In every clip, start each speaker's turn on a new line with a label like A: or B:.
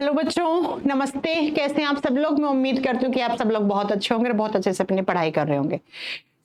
A: Hello बच्चों, नमस्ते। कैसे हैं आप सब लोग? मैं उम्मीद करती हूँ कि आप सब लोग बहुत अच्छे होंगे और बहुत अच्छे से अपनी पढ़ाई कर रहे होंगे।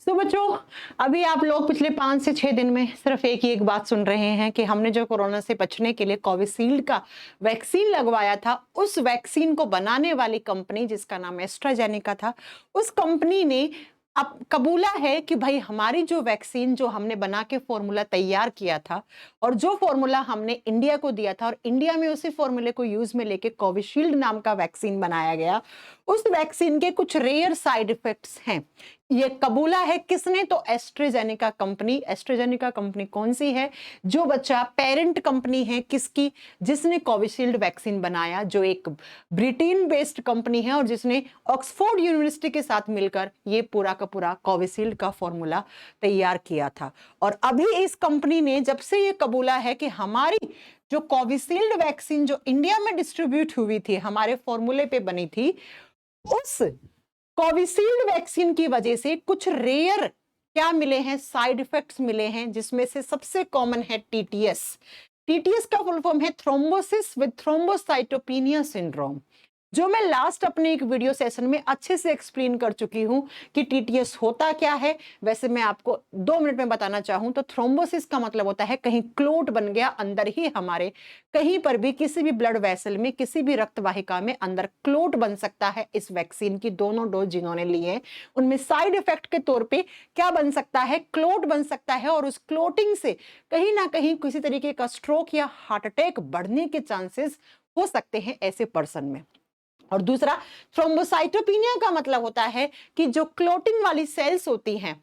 A: तो बच्चों, अभी आप लोग पिछले 5 से 6 दिन में सिर्फ एक बात सुन रहे हैं कि हमने जो कोरोना से बचने के लिए कोविशील्ड का वैक्सीन लगवाया था, उस वैक्सीन को बनाने वाली कंपनी जिसका नाम एस्ट्राजेनेका था, उस कंपनी ने अब कबूला है कि भाई हमारी जो वैक्सीन जो हमने बना के फॉर्मूला तैयार किया था और जो फॉर्मूला हमने इंडिया को दिया था और इंडिया में उसी फॉर्मूले को यूज में लेके कोविशील्ड नाम का वैक्सीन बनाया गया, उस वैक्सीन के कुछ रेयर साइड इफेक्ट्स हैं। ये कबूला है किसने? तो एस्ट्राजेनेका कंपनी। एस्ट्राजेनेका कंपनी कौन सी है? जो बच्चा पेरेंट कंपनी है किसकी? जिसने कोविशील्ड वैक्सीन बनाया, जो एक ब्रिटेन बेस्ड कंपनी है और जिसने ऑक्सफोर्ड यूनिवर्सिटी के साथ मिलकर ये पूरा का पूरा कोविशील्ड का फॉर्मूला तैयार किया था। और अभी इस कंपनी ने जब से ये कबूला है कि हमारी जो कोविशील्ड वैक्सीन जो इंडिया में डिस्ट्रीब्यूट हुई थी, हमारे फॉर्मूले पे बनी थी, उस कोविशील्ड वैक्सीन की वजह से कुछ रेयर क्या मिले हैं? साइड इफेक्ट्स मिले हैं, जिसमें से सबसे कॉमन है टीटीएस। टीटीएस का फुल फॉर्म है थ्रोम्बोसिस विद थ्रोम्बोसाइटोपेनिया सिंड्रोम, जो मैं लास्ट अपने एक वीडियो सेशन में अच्छे से एक्सप्लेन कर चुकी हूं कि टीटीएस होता क्या है। वैसे मैं आपको 2 मिनट में बताना चाहूं तो थ्रोम्बोसिस का मतलब होता है कहीं क्लोट बन गया अंदर ही, हमारे कहीं पर भी किसी भी ब्लड वेसल में, किसी भी रक्त वाहिका में अंदर क्लोट बन सकता है। इस वैक्सीन की दोनों डोज जिन्होंने लिए हैं उनमें साइड इफेक्ट के तौर पर क्या बन सकता है? क्लोट बन सकता है और उस क्लोटिंग से कहीं ना कहीं किसी तरीके का स्ट्रोक या हार्ट अटैक बढ़ने के चांसेस हो सकते हैं ऐसे पर्सन में। और दूसरा, थ्रोम्बोसाइटोपेनिया का मतलब होता है कि जो क्लोटिंग वाली सेल्स होती हैं,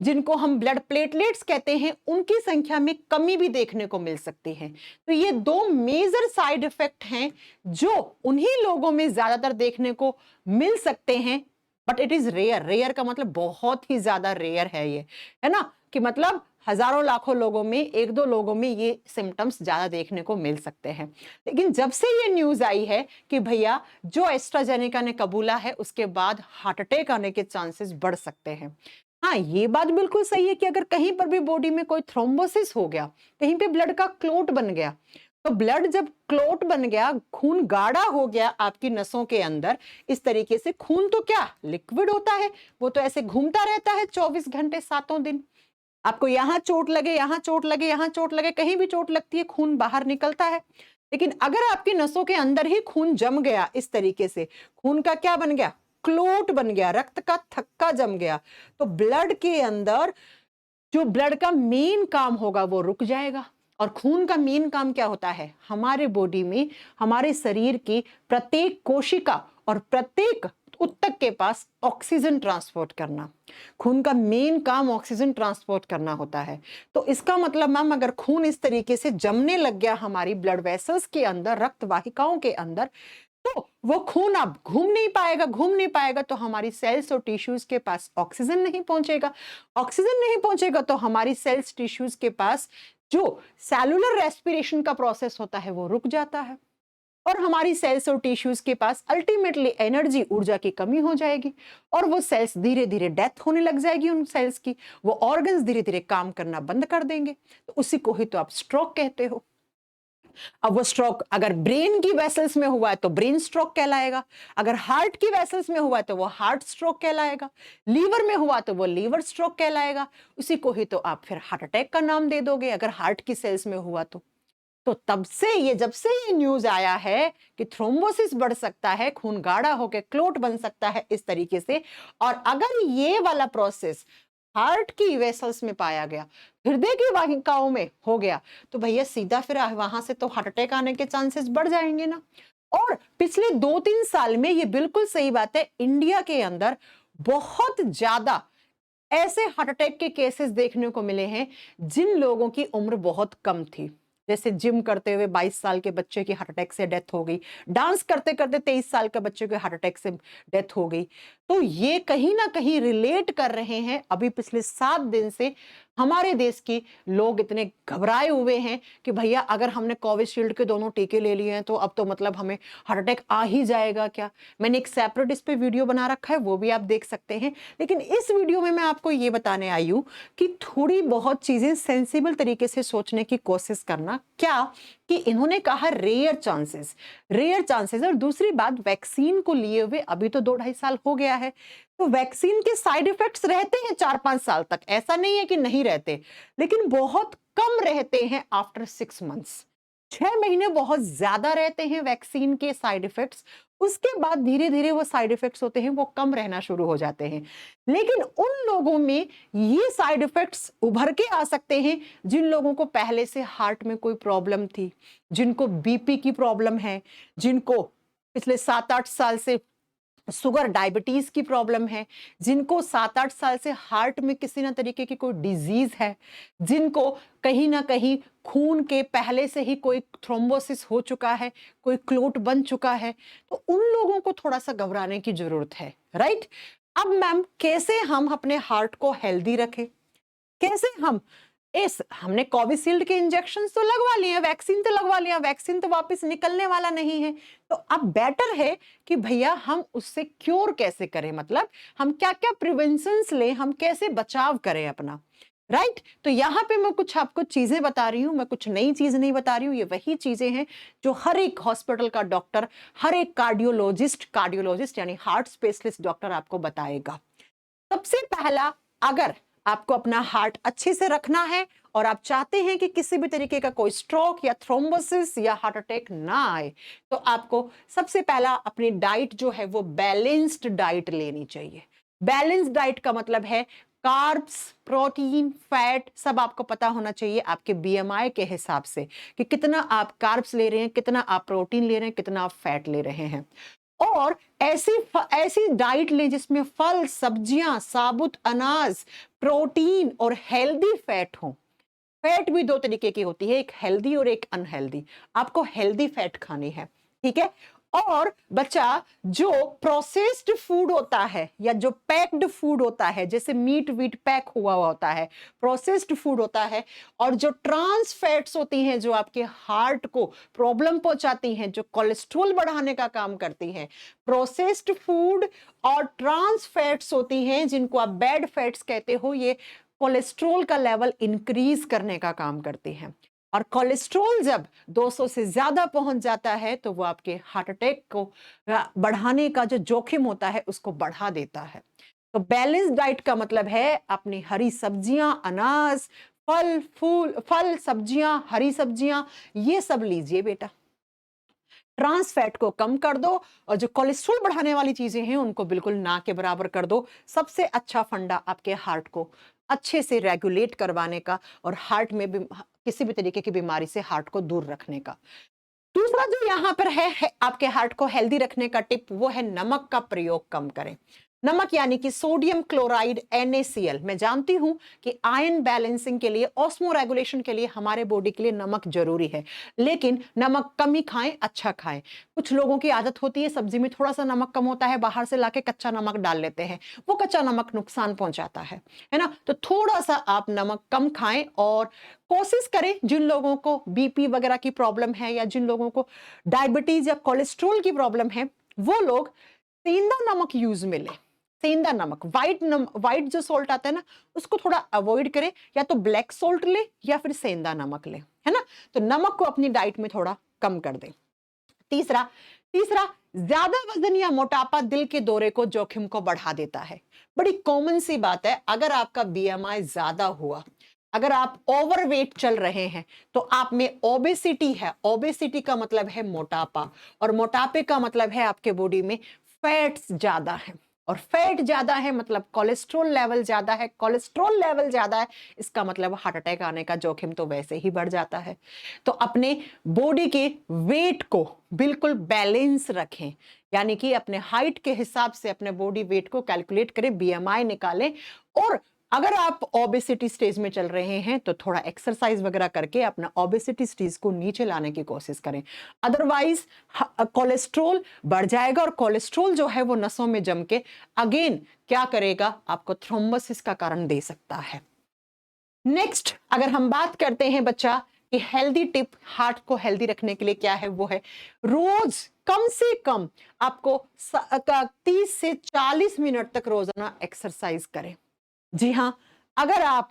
A: जिनको हम ब्लड प्लेटलेट्स कहते हैं, उनकी संख्या में कमी भी देखने को मिल सकती है। तो ये 2 मेजर साइड इफेक्ट हैं जो उन्हीं लोगों में ज्यादातर देखने को मिल सकते हैं, but it is rare. Rare का मतलब बहुत ही ज्यादा रेयर है ये, है ना, कि मतलब हजारों लाखों लोगों में 1-2 लोगों में ये सिम्टम्स ज्यादा देखने को मिल सकते हैं। लेकिन जब से ये न्यूज आई है कि भैया जो एस्ट्राजेनेका ने कबूला है, उसके बाद हार्ट अटैक आने के चांसेस बढ़ सकते हैं। हाँ, ये बात बिल्कुल सही है कि अगर कहीं पर भी बॉडी में कोई थ्रोम्बोसिस हो गया, कहीं पे ब्लड का क्लोट बन गया, तो ब्लड जब क्लोट बन गया, खून गाढ़ा हो गया आपकी नसों के अंदर, इस तरीके से खून तो क्या लिक्विड होता है, वो तो ऐसे घूमता रहता है 24 घंटे 7 दिन। आपको यहां चोट लगे, यहां चोट लगे, यहां चोट लगे, कहीं भी चोट लगती है, खून बाहर निकलता है। लेकिन अगर आपकी नसों के अंदर ही खून जम गया, इस तरीके से खून का क्या बन गया? क्लोट बन गया, रक्त का थक्का जम गया, तो ब्लड के अंदर जो ब्लड का मेन काम होगा वो रुक जाएगा। और खून का मेन काम क्या होता है? हमारे बॉडी में, हमारे शरीर की प्रत्येक कोशिका और प्रत्येक ऊतक के पास ऑक्सीजन ट्रांसपोर्ट करना। खून का मेन काम ऑक्सीजन ट्रांसपोर्ट करना होता है। तो इसका मतलब मैम, अगर खून इस तरीके से जमने लग गया हमारी ब्लड वेसल्स के अंदर, रक्त वाहिकाओं के अंदर, तो वो खून अब घूम नहीं पाएगा। घूम नहीं पाएगा तो हमारी सेल्स और टिश्यूज के पास ऑक्सीजन नहीं पहुंचेगा। ऑक्सीजन नहीं पहुंचेगा तो हमारी सेल्स टिश्यूज के पास जो सेलुलर रेस्पिरेशन का प्रोसेस होता है वो रुक जाता है, और हमारी सेल्स और टिश्यूज के पास अल्टीमेटली एनर्जी, ऊर्जा की कमी हो जाएगी, और वो सेल्स धीरे धीरे डेथ होने लग जाएगी उन सेल्स की। वो ऑर्गन्स धीरे धीरे काम करना बंद कर देंगे। तो उसी को ही तो आप स्ट्रोक कहते हो। अब वो स्ट्रोक अगर ब्रेन की वेसल्स में हुआ है तो ब्रेन स्ट्रोक कहलाएगा, अगर हार्ट की वेसल्स में हुआ है तो वो हार्ट स्ट्रोक कहलाएगा, लीवर में हुआ तो वो लीवर स्ट्रोक कहलाएगा। उसी को ही तो आप फिर हार्ट अटैक का नाम दे दोगे अगर हार्ट की सेल्स में हुआ तो तब से ये, जब से ये न्यूज आया है कि थ्रोम्बोसिस बढ़ सकता है, खून गाढ़ा होकर क्लोट बन सकता है इस तरीके से, और अगर ये वाला प्रोसेस हार्ट की वेसल्स में पाया गया, हृदय की वाहिकाओं में हो गया, तो भैया सीधा फिर वहां से तो हार्ट अटैक आने के चांसेस बढ़ जाएंगे ना। और पिछले 2-3 साल में ये बिल्कुल सही बात है, इंडिया के अंदर बहुत ज्यादा ऐसे हार्ट अटैक के केसेस देखने को मिले हैं जिन लोगों की उम्र बहुत कम थी। जैसे जिम करते हुए 22 साल के बच्चे की हार्ट अटैक से डेथ हो गई, डांस करते करते 23 साल के बच्चे के हार्ट अटैक से डेथ हो गई। तो ये कहीं ना कहीं रिलेट कर रहे हैं। अभी पिछले 7 दिन से हमारे देश के लोग इतने घबराए हुए हैं कि भैया अगर हमने कोविशील्ड के दोनों टीके ले लिए हैं तो अब तो मतलब हमें हार्ट अटैक आ ही जाएगा क्या। मैंने एक सेपरेट इस पे वीडियो बना रखा है, वो भी आप देख सकते हैं। लेकिन इस वीडियो में मैं आपको ये बताने आई हूं कि थोड़ी बहुत चीजें सेंसिबल तरीके से सोचने की कोशिश करना। क्या कि इन्होंने कहा रेयर चांसेस, रेयर चांसेस। और दूसरी बात, वैक्सीन को लिए हुए अभी तो 2-2.5 साल हो गया है, तो वैक्सीन के साइड इफेक्ट्स रहते हैं 4-5 साल तक, ऐसा नहीं है कि नहीं रहते, लेकिन बहुत कम रहते हैं आफ्टर 6 मंथ्स। 6 महीने बहुत ज्यादा रहते हैं वैक्सीन के साइड इफेक्ट्स, उसके बाद धीरे धीरे वो साइड इफेक्ट्स होते हैं वो कम रहना शुरू हो जाते हैं। लेकिन उन लोगों में ये साइड इफेक्ट्स उभर के आ सकते हैं जिन लोगों को पहले से हार्ट में कोई प्रॉब्लम थी, जिनको बीपी की प्रॉब्लम है, जिनको पिछले 7-8 साल से शुगर डायबिटीज की प्रॉब्लम है, जिनको 7-8 साल से हार्ट में किसी ना तरीके की कोई डिजीज है, जिनको कहीं ना कहीं खून के पहले से ही कोई थ्रोम्बोसिस हो चुका है, कोई क्लोट बन चुका है, तो उन लोगों को थोड़ा सा घबराने की जरूरत है, राइट। अब मैम कैसे हम अपने हार्ट को हेल्दी रखें, कैसे हम हमने कोविशील्ड के इंजेक्शन तो लगवा लिए, वैक्सीन तो लगवा लिया, वैक्सीन तो वापस निकलने वाला नहीं है, तो अब बेटर है कि भैया हम उससे क्योर कैसे करें, मतलब हम क्या क्या प्रिवेंशंस लें, हम कैसे बचाव करें अपना, राइट। तो यहाँ पे मैं कुछ आपको चीजें बता रही हूँ, मैं कुछ नई चीज नहीं बता रही हूँ, ये वही चीजें हैं जो हर एक हॉस्पिटल का डॉक्टर, हर एक कार्डियोलॉजिस्ट यानी हार्ट स्पेशलिस्ट डॉक्टर आपको बताएगा। सबसे पहला, अगर आपको अपना हार्ट अच्छे से रखना है और आप चाहते हैं कि किसी भी तरीके का कोई स्ट्रोक या थ्रोम्बोसिस या हार्ट अटैक ना आए, तो आपको सबसे पहला अपनी डाइट जो है वो बैलेंस्ड डाइट लेनी चाहिए। बैलेंस्ड डाइट का मतलब है कार्ब्स, प्रोटीन, फैट सब आपको पता होना चाहिए आपके बीएमआई के हिसाब से कि कितना आप कार्ब्स ले रहे हैं, कितना आप प्रोटीन ले रहे हैं, कितना आप फैट ले रहे हैं। और ऐसी डाइट लें जिसमें फल, सब्जियां, साबुत अनाज, प्रोटीन और हेल्दी फैट हो। फैट भी 2 तरीके की होती है, एक हेल्दी और एक अनहेल्दी। आपको हेल्दी फैट खानी है, ठीक है। और बच्चा, जो प्रोसेस्ड फूड होता है या जो पैक्ड फूड होता है, जैसे मीट वीट पैक हुआ होता है, प्रोसेस्ड फूड होता है, और जो ट्रांस फैट्स होती हैं जो आपके हार्ट को प्रॉब्लम पहुंचाती हैं, जो कोलेस्ट्रॉल बढ़ाने का काम करती हैं, प्रोसेस्ड फूड और ट्रांस फैट्स होती हैं जिनको आप बैड फैट्स कहते हो, ये कोलेस्ट्रॉल का लेवल इंक्रीज करने का काम करती हैं। और कोलेस्ट्रॉल जब 200 से ज्यादा पहुंच जाता है तो वो आपके हार्ट अटैक को बढ़ाने का जो जोखिम होता है उसको बढ़ा देता है। तो बैलेंस डाइट का मतलब है अपनी हरी सब्जियां, अनाज, फल सब्जियां, हरी सब्जियां, ये सब लीजिए बेटा। ट्रांस फैट को कम कर दो और जो कोलेस्ट्रॉल बढ़ाने वाली चीजें हैं उनको बिल्कुल ना के बराबर कर दो। सबसे अच्छा फंडा आपके हार्ट को अच्छे से रेगुलेट करवाने का और हार्ट में भी किसी भी तरीके की बीमारी से हार्ट को दूर रखने का। दूसरा जो यहाँ पर है आपके हार्ट को हेल्दी रखने का टिप, वो है नमक का प्रयोग कम करें। नमक यानी कि सोडियम क्लोराइड NaCl। मैं जानती हूं कि आयन बैलेंसिंग के लिए, ऑस्मो रेगुलेशन के लिए हमारे बॉडी के लिए नमक जरूरी है, लेकिन नमक कम ही खाएं, अच्छा खाएं। कुछ लोगों की आदत होती है सब्जी में थोड़ा सा नमक कम होता है, बाहर से लाके कच्चा नमक डाल लेते हैं, वो कच्चा नमक नुकसान पहुंचाता है ना। तो थोड़ा सा आप नमक कम खाएं और कोशिश करें, जिन लोगों को बीपी वगैरह की प्रॉब्लम है या जिन लोगों को डायबिटीज या कोलेस्ट्रोल की प्रॉब्लम है, वो लोग सेंधा नमक यूज में लें। सेंधा नमक, व्हाइट जो सॉल्ट आता है ना, उसको थोड़ा अवॉइड करें, या तो ब्लैक सॉल्ट ले या फिर सेंधा नमक ले, है ना। तो नमक को अपनी डाइट में थोड़ा कम कर दें। तीसरा ज्यादा वजन या मोटापा दिल के दौरे को, जोखिम को बढ़ा देता है। बड़ी कॉमन सी बात है, अगर आपका बीएमआई ज्यादा हुआ, अगर आप ओवरवेट चल रहे हैं, तो आप में ओबेसिटी है। ओबेसिटी का मतलब है मोटापा, और मोटापे का मतलब है आपके बॉडी में फैट्स ज्यादा है, और फैट ज्यादा है मतलब कोलेस्ट्रॉल लेवल ज्यादा है, कोलेस्ट्रॉल लेवल ज्यादा है इसका मतलब हार्ट अटैक आने का जोखिम तो वैसे ही बढ़ जाता है। तो अपने बॉडी के वेट को बिल्कुल बैलेंस रखें, यानी कि अपने हाइट के हिसाब से अपने बॉडी वेट को कैलकुलेट करें, बीएमआई निकालें और अगर आप ओबेसिटी स्टेज में चल रहे हैं तो थोड़ा एक्सरसाइज वगैरह करके अपना ओबेसिटी स्टेज को नीचे लाने की कोशिश करें। अदरवाइज कोलेस्ट्रॉल बढ़ जाएगा और कोलेस्ट्रॉल जो है वो नसों में जम के अगेन क्या करेगा, आपको थ्रोम्बोसिस का कारण दे सकता है। नेक्स्ट अगर हम बात करते हैं बच्चा कि हेल्दी टिप हार्ट को हेल्दी रखने के लिए क्या है, वो है रोज कम से कम आपको 30 से 40 मिनट तक रोजाना एक्सरसाइज करें। जी हाँ, अगर आप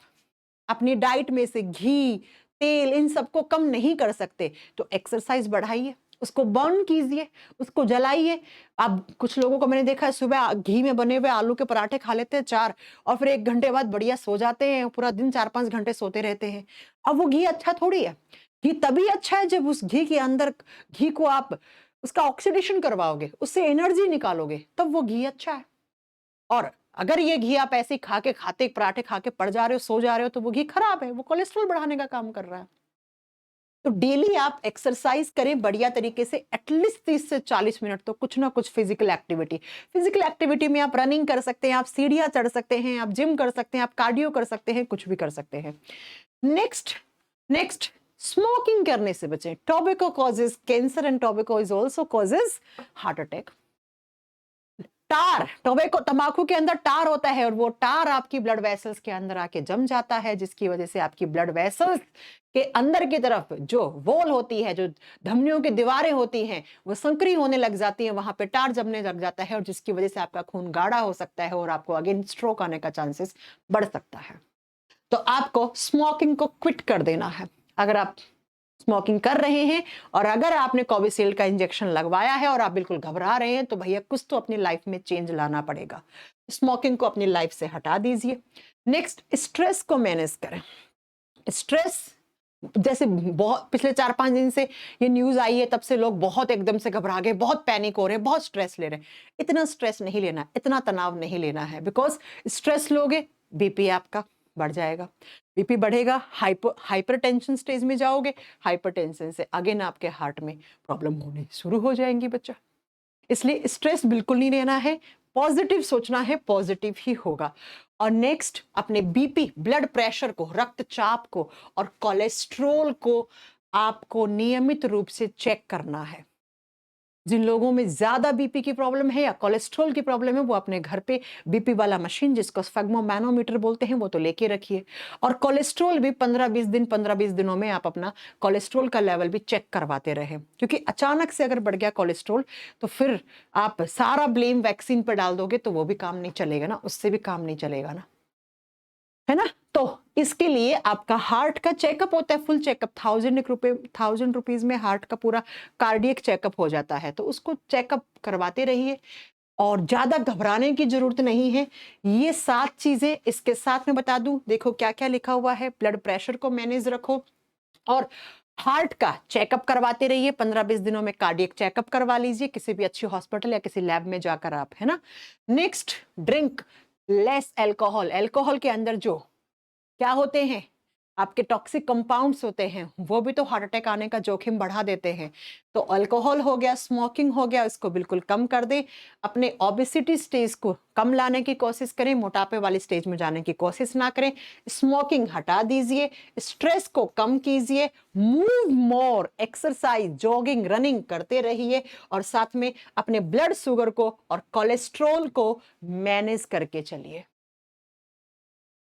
A: अपनी डाइट में से घी, तेल इन सबको कम नहीं कर सकते तो एक्सरसाइज बढ़ाइए, उसको बर्न कीजिए, उसको जलाइए। अब कुछ लोगों को मैंने देखा है सुबह घी में बने हुए आलू के पराठे खा लेते हैं 4 और फिर 1 घंटे बाद बढ़िया सो जाते हैं, पूरा दिन 4-5 घंटे सोते रहते हैं। अब वो घी अच्छा थोड़ी है। घी तभी अच्छा है जब उस घी के अंदर घी को आप उसका ऑक्सीडेशन करवाओगे, उससे एनर्जी निकालोगे, तब वो घी अच्छा है। और अगर ये घी आप ऐसे ही खा के खाते पराठे खा के पड़ जा रहे हो, सो जा रहे हो, तो वो घी खराब है, वो कोलेस्ट्रॉल बढ़ाने का काम कर रहा है। तो डेली आप एक्सरसाइज करें बढ़िया तरीके से, एटलीस्ट 30 से 40 मिनट तो कुछ ना कुछ फिजिकल एक्टिविटी में आप रनिंग कर सकते हैं, आप सीढ़ियां चढ़ सकते हैं, आप जिम कर सकते हैं, आप कार्डियो कर सकते हैं, कुछ भी कर सकते हैं। नेक्स्ट स्मोकिंग करने से बचें। Tobacco causes cancer and tobacco is also causes heart attack. Tar, tobacco तंबाकू के अंदर टार होता है और वो टार आपकी ब्लड वेसल्स के अंदर आके जम जाता है, जिसकी वजह से आपकी ब्लड वेसल्स के अंदर की तरफ जो वॉल होती है, जो धमनियों की दीवारें होती हैं, वो संकरी होने लग जाती है, वहां पे टार जमने लग जाता है और जिसकी वजह से आपका खून गाढ़ा हो सकता है और आपको अगेन स्ट्रोक आने का चांसेस बढ़ सकता है। तो आपको स्मोकिंग को क्विट कर देना है। अगर आप स्मोकिंग कर रहे हैं और अगर आपने कोविशील्ड का इंजेक्शन लगवाया है और आप बिल्कुल घबरा रहे हैं, तो भैया कुछ तो अपनी लाइफ में चेंज लाना पड़ेगा। स्मोकिंग को अपनी लाइफ से हटा दीजिए। नेक्स्ट, स्ट्रेस को मैनेज करें। स्ट्रेस जैसे बहुत पिछले 4-5 दिन से ये न्यूज आई है, तब से लोग बहुत एकदम से घबरा गए, बहुत पैनिक हो रहे हैं, बहुत स्ट्रेस ले रहे हैं। इतना स्ट्रेस नहीं लेना, इतना तनाव नहीं लेना है, बिकॉज स्ट्रेस लोगे बीपी आपका बढ़ जाएगा, बीपी बढ़ेगा, हाइपरटेंशन स्टेज में जाओगे, हाइपरटेंशन से अगेन आपके हार्ट में प्रॉब्लम होनी शुरू हो जाएंगी बच्चा। इसलिए स्ट्रेस बिल्कुल नहीं लेना है, पॉजिटिव सोचना है, पॉजिटिव ही होगा। और नेक्स्ट, अपने बीपी, ब्लड प्रेशर को, रक्तचाप को और कोलेस्ट्रोल को आपको नियमित रूप से चेक करना है। जिन लोगों में ज्यादा बीपी की प्रॉब्लम है या कोलेस्ट्रॉल की प्रॉब्लम है, वो अपने घर पे बीपी वाला मशीन, जिसको स्फेग्मोमैनोमीटर बोलते हैं, वो तो लेके रखिए। और कोलेस्ट्रॉल भी 15-20 दिनों में आप अपना कोलेस्ट्रॉल का लेवल भी चेक करवाते रहे, क्योंकि अचानक से अगर बढ़ गया कोलेस्ट्रॉल तो फिर आप सारा ब्लेम वैक्सीन पर डाल दोगे तो वो भी काम नहीं चलेगा ना, उससे भी काम नहीं चलेगा ना, है ना। तो इसके लिए आपका हार्ट का चेकअप होता है, फुल चेकअप, 1000 रुपीज में हार्ट का पूरा कार्डियक चेकअप हो जाता है, तो उसको चेकअप करवाते रहिए और ज्यादा घबराने की जरूरत नहीं है। ये 7 चीजें इसके साथ में बता दूं, देखो क्या क्या लिखा हुआ है। ब्लड प्रेशर को मैनेज रखो और हार्ट का चेकअप करवाते रहिए, 15-20 दिनों में कार्डियक चेकअप करवा लीजिए किसी भी अच्छी हॉस्पिटल या किसी लैब में जाकर आप, है ना। Next, drink less alcohol. Alcohol के अंदर जो क्या होते हैं, आपके टॉक्सिक कंपाउंड्स होते हैं, वो भी तो हार्ट अटैक आने का जोखिम बढ़ा देते हैं। तो अल्कोहल हो गया, स्मोकिंग हो गया, इसको बिल्कुल कम कर दें। अपने ओबेसिटी स्टेज को कम लाने की कोशिश करें, मोटापे वाली स्टेज में जाने की कोशिश ना करें। स्मोकिंग हटा दीजिए, स्ट्रेस को कम कीजिए, move more, exercise, jogging, running करते रहिए और साथ में अपने ब्लड शुगर को और कोलेस्ट्रॉल को मैनेज करके चलिए।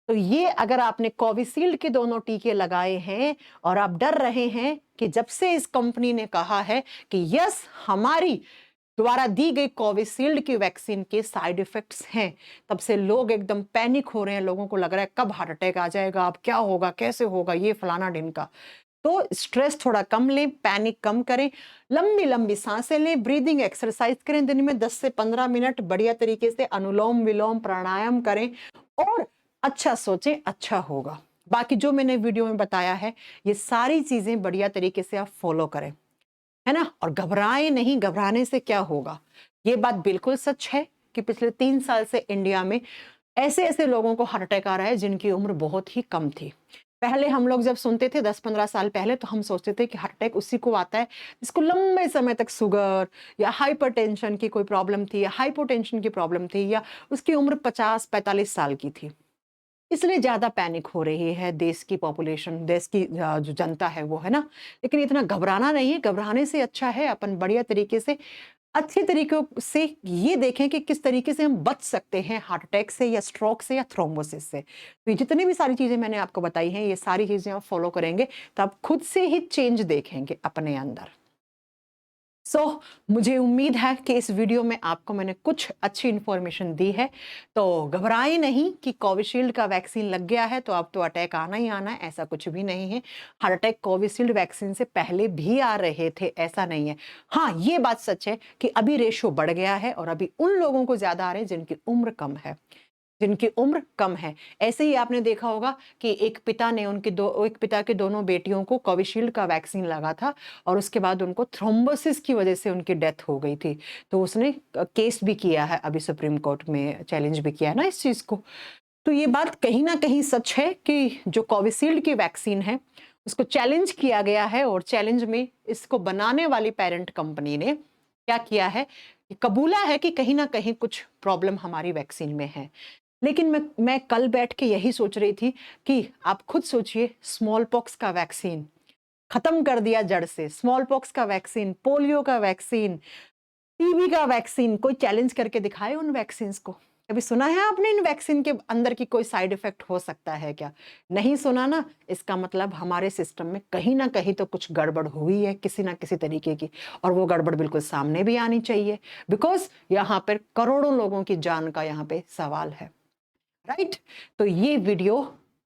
A: तो ये अगर आपने कोविशील्ड के दोनों टीके लगाए हैं और आप डर रहे हैं कि जब से इस कंपनी ने कहा है कि यस हमारी द्वारा दी गई कोविशील्ड की वैक्सीन के साइड इफेक्ट्स हैं, तब से लोग एकदम पैनिक हो रहे हैं, लोगों को लग रहा है कब हार्ट अटैक आ जाएगा, अब क्या होगा, कैसे होगा, ये फलाना ढिमका। तो स्ट्रेस थोड़ा कम लें, पैनिक कम करें, लंबी लंबी सांसें लें, ब्रीदिंग एक्सरसाइज करें, दिन में 10 से 15 मिनट बढ़िया तरीके से अनुलोम विलोम प्राणायाम करें और अच्छा सोचें, अच्छा होगा। बाकी जो मैंने वीडियो में बताया है, ये सारी चीजें बढ़िया तरीके से आप फॉलो करें, है ना। और घबराएं नहीं, घबराने से क्या होगा। ये बात बिल्कुल सच है कि पिछले 3 साल से इंडिया में ऐसे ऐसे लोगों को हार्ट अटैक आ रहा है जिनकी उम्र बहुत ही कम थी। पहले हम लोग जब सुनते थे 10-15 साल पहले, तो हम सोचते थे कि हार्ट अटैक उसी को आता है जिसको लंबे समय तक शुगर या हाइपरटेंशन की कोई प्रॉब्लम थी या हाइपोटेंशन की प्रॉब्लम थी या उसकी उम्र 50-45 साल की थी। इसलिए ज़्यादा पैनिक हो रही है देश की पॉपुलेशन, देश की जो जनता है वो, है ना? लेकिन इतना घबराना नहीं है, घबराने से अच्छा है अपन बढ़िया तरीके से, अच्छे तरीकों से ये देखें कि किस तरीके से हम बच सकते हैं हार्ट अटैक से या स्ट्रोक से या थ्रोम्बोसिस से। तो ये जितनी भी सारी चीज़ें मैंने आपको बताई हैं, ये सारी चीज़ें आप फॉलो करेंगे तो आप खुद से ही चेंज देखेंगे अपने अंदर। मुझे उम्मीद है कि इस वीडियो में आपको मैंने कुछ अच्छी इन्फॉर्मेशन दी है। तो घबराएं नहीं कि कोविशील्ड का वैक्सीन लग गया है तो अब तो अटैक आना ही आना है, ऐसा कुछ भी नहीं है। हार्ट अटैक कोविशील्ड वैक्सीन से पहले भी आ रहे थे, ऐसा नहीं है। हाँ, ये बात सच है कि अभी रेशो बढ़ गया है और अभी उन लोगों को ज़्यादा आ रहे हैं जिनकी उम्र कम है, जिनकी उम्र कम है। ऐसे ही आपने देखा होगा कि एक पिता के दोनों बेटियों को कोविशील्ड का वैक्सीन लगा था और उसके बाद उनको थ्रोम्बोसिस की वजह से उनकी डेथ हो गई थी। तो उसने केस भी किया है, अभी सुप्रीम कोर्ट में चैलेंज भी किया है ना इस चीज़ को। तो ये बात कहीं न कहीं सच है कि जो कोविशील्ड की वैक्सीन है, उसको चैलेंज किया गया है और चैलेंज में इसको बनाने वाली पेरेंट कंपनी ने क्या किया है, कबूला है कि कहीं न कहीं कुछ प्रॉब्लम हमारी वैक्सीन में है। लेकिन मैं कल बैठ के यही सोच रही थी कि आप खुद सोचिए, स्मॉल पॉक्स का वैक्सीन खत्म कर दिया जड़ से, स्मॉल पॉक्स का वैक्सीन, पोलियो का वैक्सीन, टीबी का वैक्सीन, कोई चैलेंज करके दिखाए उन वैक्सीन्स को। कभी सुना है आपने इन वैक्सीन के अंदर की कोई साइड इफेक्ट हो सकता है क्या? नहीं सुना ना, इसका मतलब हमारे सिस्टम में कहीं ना कहीं तो कुछ गड़बड़ हुई है किसी ना किसी तरीके की, और वो गड़बड़ बिल्कुल सामने भी आनी चाहिए, बिकॉज यहाँ पर करोड़ों लोगों की जान का यहाँ पे सवाल है, राइट? तो ये वीडियो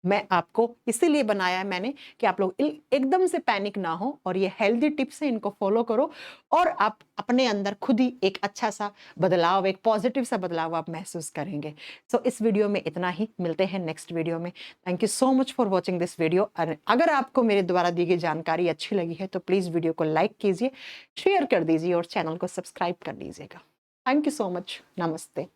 A: मैं आपको इसीलिए बनाया है मैंने कि आप लोग एकदम से पैनिक ना हो, और ये हेल्दी टिप्स हैं, इनको फॉलो करो और आप अपने अंदर खुद ही एक अच्छा सा बदलाव, एक पॉजिटिव सा बदलाव आप महसूस करेंगे। इस वीडियो में इतना ही, मिलते हैं नेक्स्ट वीडियो में। Thank you so much for watching this video. अगर आपको मेरे द्वारा दी गई जानकारी अच्छी लगी है तो प्लीज़ वीडियो को लाइक कीजिए, शेयर कर दीजिए और चैनल को सब्सक्राइब कर लीजिएगा। Thank you so much. नमस्ते।